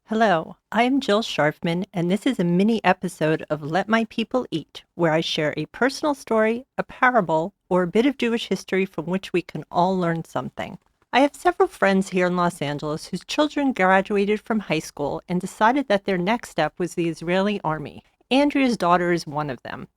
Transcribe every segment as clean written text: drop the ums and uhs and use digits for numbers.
Hello, I am Jill Sharfman, and this is a mini episode of Let My People Eat, where I share a personal story, a parable, or a bit of Jewish history from which we can all learn something. I have several friends here in Los Angeles whose children graduated from high school and decided that their next step was the Israeli army. Andrea's daughter is one of them.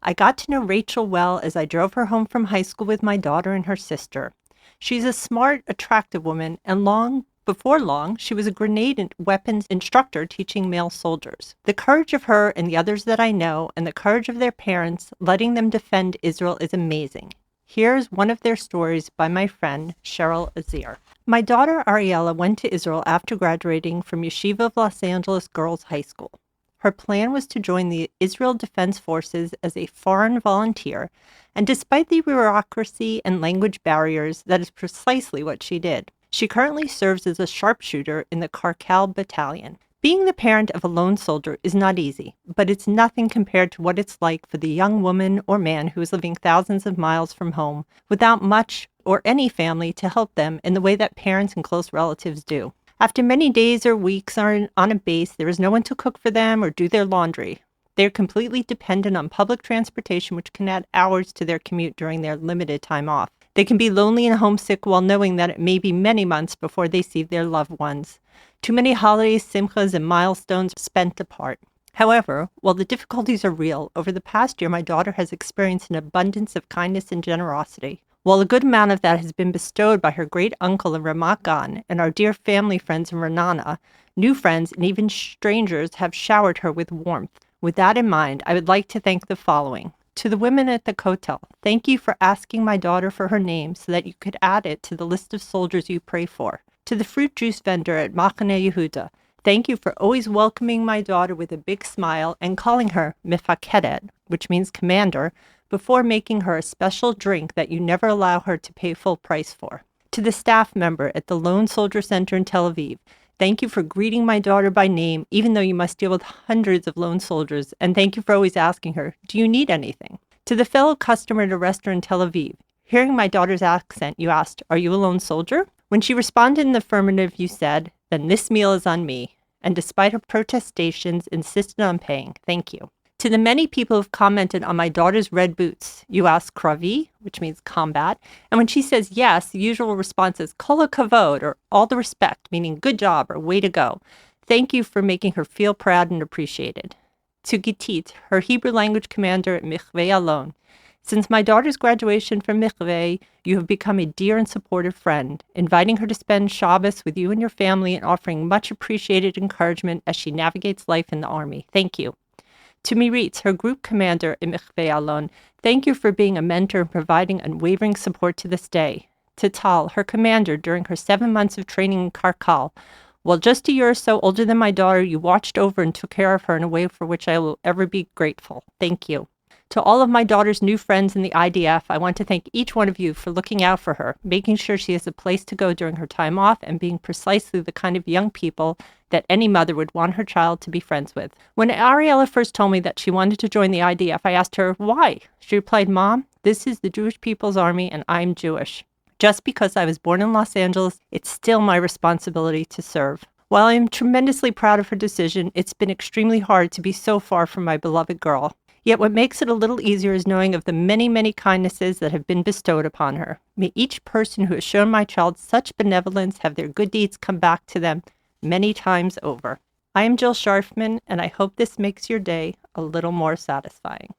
I got to know Rachel well as I drove her home from high school with my daughter and her sister. She's a smart, attractive woman, and before long, she was a grenade and weapons instructor teaching male soldiers. The courage of her and the others that I know, and the courage of their parents, letting them defend Israel is amazing. Here's one of their stories by my friend, Cheryl Azir. My daughter Ariella went to Israel after graduating from Yeshiva of Los Angeles Girls High School. Her plan was to join the Israel Defense Forces as a foreign volunteer, and despite the bureaucracy and language barriers, that is precisely what she did. She currently serves as a sharpshooter in the Karkal Battalion. Being the parent of a lone soldier is not easy, but it's nothing compared to what it's like for the young woman or man who is living thousands of miles from home without much or any family to help them in the way that parents and close relatives do. After many days or weeks on a base, there is no one to cook for them or do their laundry. They are completely dependent on public transportation, which can add hours to their commute during their limited time off. They can be lonely and homesick while knowing that it may be many months before they see their loved ones. Too many holidays, simchas, and milestones spent apart. However, while the difficulties are real, over the past year my daughter has experienced an abundance of kindness and generosity. While a good amount of that has been bestowed by her great uncle in Ramat Gan and our dear family friends in Renana, new friends and even strangers have showered her with warmth. With that in mind, I would like to thank the following. To the women at the Kotel, thank you for asking my daughter for her name so that you could add it to the list of soldiers you pray for. To the fruit juice vendor at Machane Yehuda, thank you for always welcoming my daughter with a big smile and calling her Mefakedet, which means commander, before making her a special drink that you never allow her to pay full price for. To the staff member at the Lone Soldier Center in Tel Aviv, thank you for greeting my daughter by name, even though you must deal with hundreds of lone soldiers, and thank you for always asking her, do you need anything? To the fellow customer at a restaurant in Tel Aviv, hearing my daughter's accent, you asked, are you a lone soldier? When she responded in the affirmative, you said, then this meal is on me, and despite her protestations, insisted on paying. Thank you. To the many people who've commented on my daughter's red boots, you ask kravi, which means combat, and when she says yes, the usual response is kol hakavod, or all the respect, meaning good job or way to go. Thank you for making her feel proud and appreciated. To Gitit, her Hebrew language commander at Michveh Alon, since my daughter's graduation from Michveh, you have become a dear and supportive friend, inviting her to spend Shabbos with you and your family and offering much appreciated encouragement as she navigates life in the army. Thank you. To Miritz, her group commander in Michveh Alon, thank you for being a mentor and providing unwavering support to this day. To Tal, her commander during her 7 months of training in Karkal, while just a year or so older than my daughter, you watched over and took care of her in a way for which I will ever be grateful. Thank you. To all of my daughter's new friends in the IDF, I want to thank each one of you for looking out for her, making sure she has a place to go during her time off, and being precisely the kind of young people that any mother would want her child to be friends with. When Ariella first told me that she wanted to join the IDF, I asked her, why? She replied, Mom, this is the Jewish People's Army and I'm Jewish. Just because I was born in Los Angeles, it's still my responsibility to serve. While I am tremendously proud of her decision, it's been extremely hard to be so far from my beloved girl. Yet what makes it a little easier is knowing of the many, many kindnesses that have been bestowed upon her. May each person who has shown my child such benevolence have their good deeds come back to them many times over. I am Jill Sharfman, and I hope this makes your day a little more satisfying.